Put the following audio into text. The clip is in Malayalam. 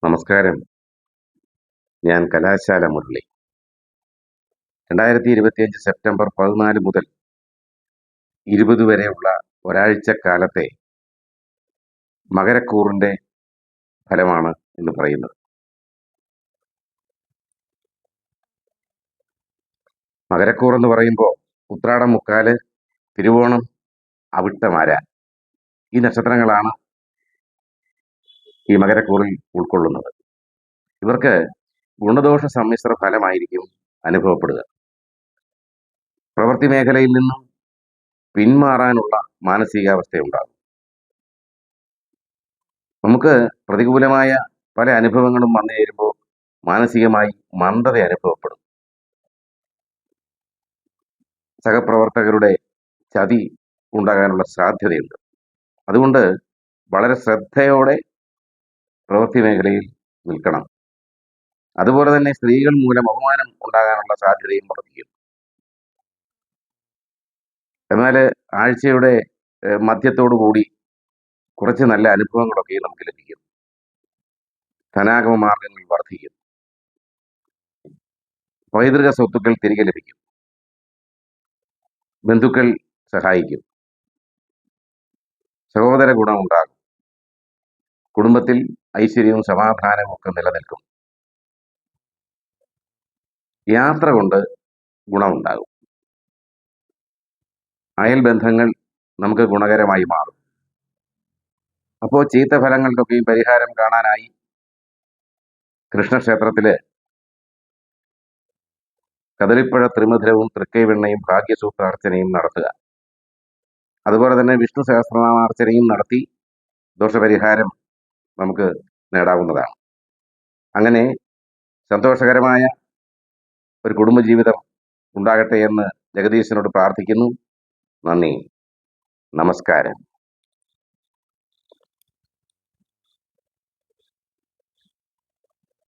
നമസ്കാരം. ഞാൻ കലാശാല മുരളി. 2025 സെപ്റ്റംബർ 14 മുതൽ 20 വരെയുള്ള ഒരാഴ്ചക്കാലത്തെ മകരക്കൂറിന്റെ ഫലമാണ് ഇന്ന് പറയുന്നത്. മകരക്കൂർ എന്ന് പറയുമ്പോൾ ഉത്രാടം, മുക്കാല്, തിരുവോണം, അവിട്ടമാര ഈ നക്ഷത്രങ്ങളാണ് ഈ മകരക്കൂറിൽ ഉൾക്കൊള്ളുന്നത്. ഇവർക്ക് ഗുണദോഷ സമ്മിശ്ര ഫലമായിരിക്കും അനുഭവപ്പെടുക. പ്രവൃത്തി മേഖലയിൽ നിന്നും പിന്മാറാനുള്ള മാനസികാവസ്ഥയുണ്ടാകും. നമുക്ക് പ്രതികൂലമായ പല അനുഭവങ്ങളും വന്നു ചേരുമ്പോൾ മാനസികമായി മന്ദത അനുഭവപ്പെടും. സഹപ്രവർത്തകരുടെ ചതി ഉണ്ടാകാനുള്ള സാധ്യതയുണ്ട്. അതുകൊണ്ട് വളരെ ശ്രദ്ധയോടെ പ്രവൃത്തി മേഖലയിൽ നിൽക്കണം. അതുപോലെ തന്നെ സ്ത്രീകൾ മൂലം അപമാനം ഉണ്ടാകാനുള്ള സാധ്യതയും വർദ്ധിക്കും. എന്നാൽ ആഴ്ചയുടെ മധ്യത്തോടു കൂടി കുറച്ച് നല്ല അനുഭവങ്ങളൊക്കെ നമുക്ക് ലഭിക്കും. ധനാഗമ മാർഗങ്ങൾ വർദ്ധിക്കും. പൈതൃക സ്വത്തുക്കൾ തിരികെ ലഭിക്കും. ബന്ധുക്കൾ സഹായിക്കും. സഹോദര ഗുണമുണ്ടാകും. കുടുംബത്തിൽ ഐശ്വര്യവും സമാധാനവും ഒക്കെ നിലനിൽക്കും. യാത്ര കൊണ്ട് ഗുണമുണ്ടാകും. അയൽ ബന്ധങ്ങൾ നമുക്ക് ഗുണകരമായി മാറും. അപ്പോൾ ചീത്ത ഫലങ്ങൾക്കൊക്കെയും പരിഹാരം കാണാനായി കൃഷ്ണക്ഷേത്രത്തില് കദളിപ്പഴ ത്രിമധുരവും തൃക്കൈവെണ്ണയും ഭാഗ്യസൂത്രാർച്ചനയും നടത്തുക. അതുപോലെ തന്നെ വിഷ്ണു സഹസ്രനാമാർച്ചനയും നടത്തി ദോഷപരിഹാരം നമുക്ക് നേടാവുന്നതാണ്. അങ്ങനെ സന്തോഷകരമായ ഒരു കുടുംബജീവിതം ഉണ്ടാകട്ടെ എന്ന് ജഗദീശനോട് പ്രാർത്ഥിക്കുന്നു. നന്ദി, നമസ്കാരം.